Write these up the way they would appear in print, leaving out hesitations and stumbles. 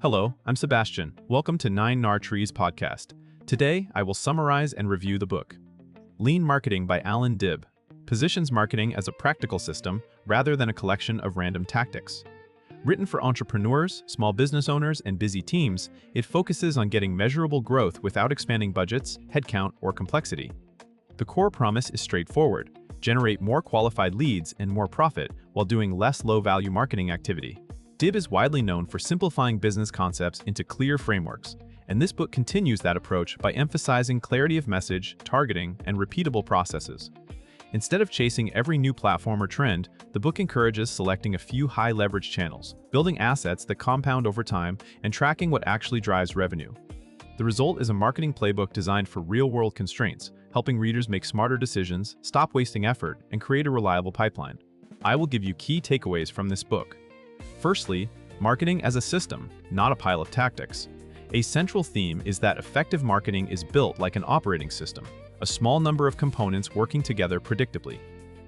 Hello, I'm Sebastian. Welcome to 9 Trees podcast. Today, I will summarize and review the book. Lean Marketing by Allan Dib positions marketing as a practical system rather than a collection of random tactics. Written for entrepreneurs, small business owners, and busy teams, it focuses on getting measurable growth without expanding budgets, headcount, or complexity. The core promise is straightforward: generate more qualified leads and more profit while doing less low-value marketing activity. Dib is widely known for simplifying business concepts into clear frameworks, and this book continues that approach by emphasizing clarity of message, targeting, and repeatable processes. Instead of chasing every new platform or trend, the book encourages selecting a few high-leverage channels, building assets that compound over time, and tracking what actually drives revenue. The result is a marketing playbook designed for real-world constraints, helping readers make smarter decisions, stop wasting effort, and create a reliable pipeline. I will give you key takeaways from this book. Firstly, marketing as a system, not a pile of tactics. A central theme is that effective marketing is built like an operating system, a small number of components working together predictably.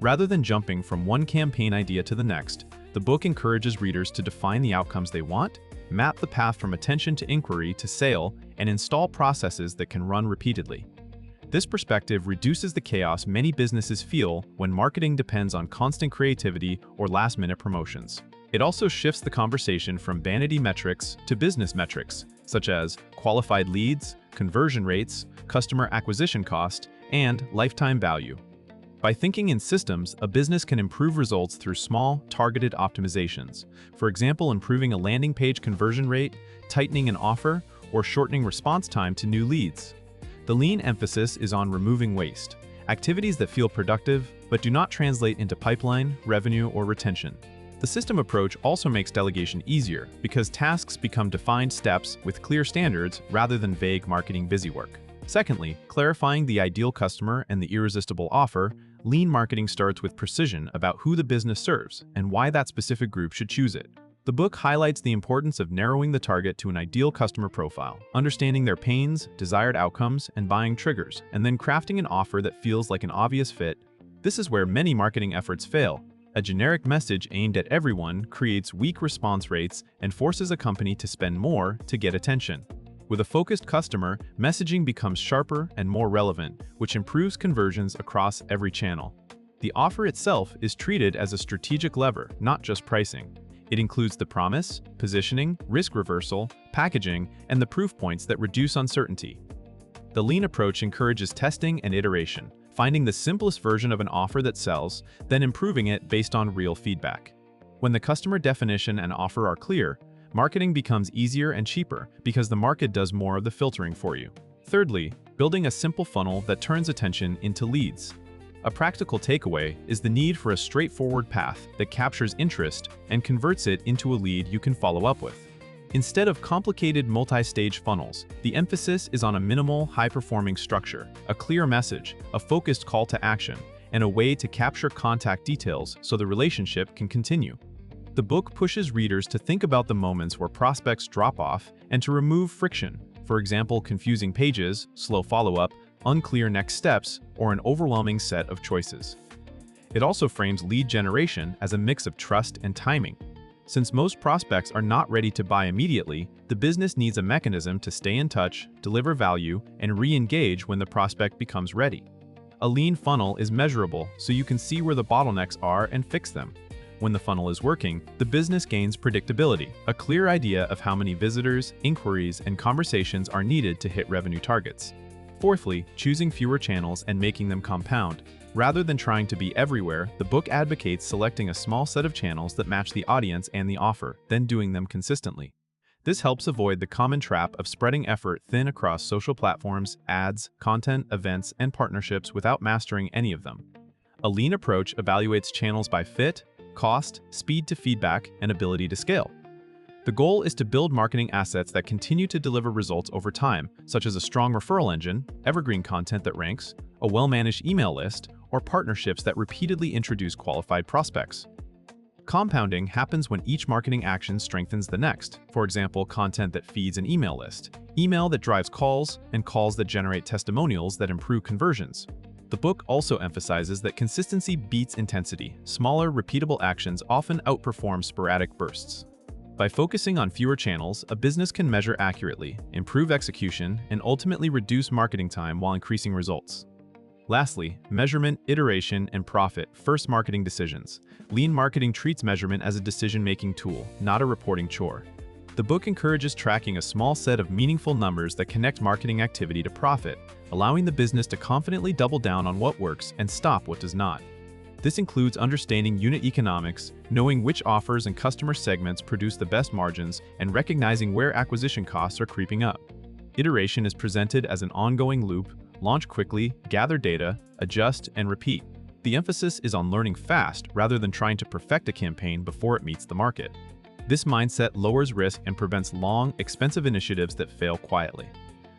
Rather than jumping from one campaign idea to the next, the book encourages readers to define the outcomes they want, map the path from attention to inquiry to sale, and install processes that can run repeatedly. This perspective reduces the chaos many businesses feel when marketing depends on constant creativity or last-minute promotions. It also shifts the conversation from vanity metrics to business metrics, such as qualified leads, conversion rates, customer acquisition cost, and lifetime value. By thinking in systems, a business can improve results through small, targeted optimizations. For example, improving a landing page conversion rate, tightening an offer, or shortening response time to new leads. The lean emphasis is on removing waste, activities that feel productive but do not translate into pipeline, revenue, or retention. The system approach also makes delegation easier because tasks become defined steps with clear standards rather than vague marketing busywork. Secondly, clarifying the ideal customer and the irresistible offer, lean marketing starts with precision about who the business serves and why that specific group should choose it. The book highlights the importance of narrowing the target to an ideal customer profile, understanding their pains, desired outcomes, and buying triggers, and then crafting an offer that feels like an obvious fit. This is where many marketing efforts fail. A generic message aimed at everyone creates weak response rates and forces a company to spend more to get attention. With a focused customer, messaging becomes sharper and more relevant, which improves conversions across every channel. The offer itself is treated as a strategic lever, not just pricing. It includes the promise, positioning, risk reversal, packaging, and the proof points that reduce uncertainty. The lean approach encourages testing and iteration, finding the simplest version of an offer that sells, then improving it based on real feedback. When the customer definition and offer are clear, marketing becomes easier and cheaper because the market does more of the filtering for you. Thirdly, building a simple funnel that turns attention into leads. A practical takeaway is the need for a straightforward path that captures interest and converts it into a lead you can follow up with. Instead of complicated multi-stage funnels, the emphasis is on a minimal, high-performing structure, a clear message, a focused call to action, and a way to capture contact details so the relationship can continue. The book pushes readers to think about the moments where prospects drop off and to remove friction, for example, confusing pages, slow follow-up, unclear next steps, or an overwhelming set of choices. It also frames lead generation as a mix of trust and timing. Since most prospects are not ready to buy immediately, the business needs a mechanism to stay in touch, deliver value, and re-engage when the prospect becomes ready. A lean funnel is measurable, so you can see where the bottlenecks are and fix them. When the funnel is working, the business gains predictability, a clear idea of how many visitors, inquiries, and conversations are needed to hit revenue targets. Fourthly, choosing fewer channels and making them compound. Rather than trying to be everywhere, the book advocates selecting a small set of channels that match the audience and the offer, then doing them consistently. This helps avoid the common trap of spreading effort thin across social platforms, ads, content, events, and partnerships without mastering any of them. A lean approach evaluates channels by fit, cost, speed to feedback, and ability to scale. The goal is to build marketing assets that continue to deliver results over time, such as a strong referral engine, evergreen content that ranks, a well-managed email list, or partnerships that repeatedly introduce qualified prospects. Compounding happens when each marketing action strengthens the next. For example, content that feeds an email list, email that drives calls, and calls that generate testimonials that improve conversions. The book also emphasizes that consistency beats intensity. Smaller, repeatable actions often outperform sporadic bursts. By focusing on fewer channels, a business can measure accurately, improve execution, and ultimately reduce marketing time while increasing results. Lastly, measurement, iteration, and profit-first marketing decisions. Lean marketing treats measurement as a decision-making tool, not a reporting chore. The book encourages tracking a small set of meaningful numbers that connect marketing activity to profit, allowing the business to confidently double down on what works and stop what does not. This includes understanding unit economics, knowing which offers and customer segments produce the best margins, and recognizing where acquisition costs are creeping up. Iteration is presented as an ongoing loop: launch quickly, gather data, adjust, and repeat. The emphasis is on learning fast rather than trying to perfect a campaign before it meets the market. This mindset lowers risk and prevents long, expensive initiatives that fail quietly.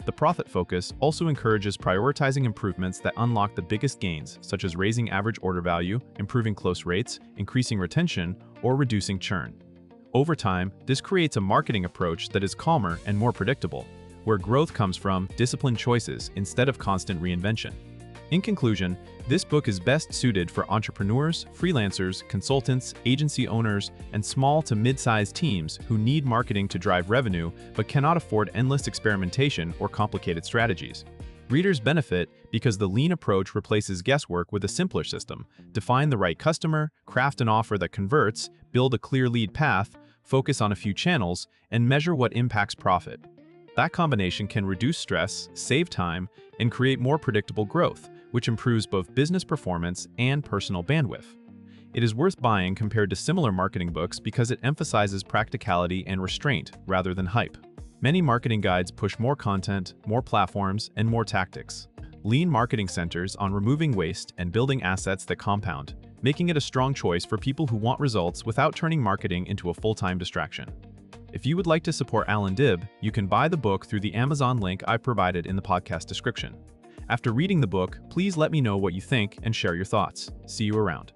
The profit focus also encourages prioritizing improvements that unlock the biggest gains, such as raising average order value, improving close rates, increasing retention, or reducing churn. Over time, this creates a marketing approach that is calmer and more predictable, where growth comes from disciplined choices instead of constant reinvention. In conclusion, this book is best suited for entrepreneurs, freelancers, consultants, agency owners, and small to mid-sized teams who need marketing to drive revenue but cannot afford endless experimentation or complicated strategies. Readers benefit because the lean approach replaces guesswork with a simpler system: define the right customer, craft an offer that converts, build a clear lead path, focus on a few channels, and measure what impacts profit. That combination can reduce stress, save time, and create more predictable growth, which improves both business performance and personal bandwidth. It is worth buying compared to similar marketing books because it emphasizes practicality and restraint rather than hype. Many marketing guides push more content, more platforms, and more tactics. Lean marketing centers on removing waste and building assets that compound, making it a strong choice for people who want results without turning marketing into a full-time distraction. If you would like to support Allan Dib, you can buy the book through the Amazon link I provided in the podcast description. After reading the book, please let me know what you think and share your thoughts. See you around.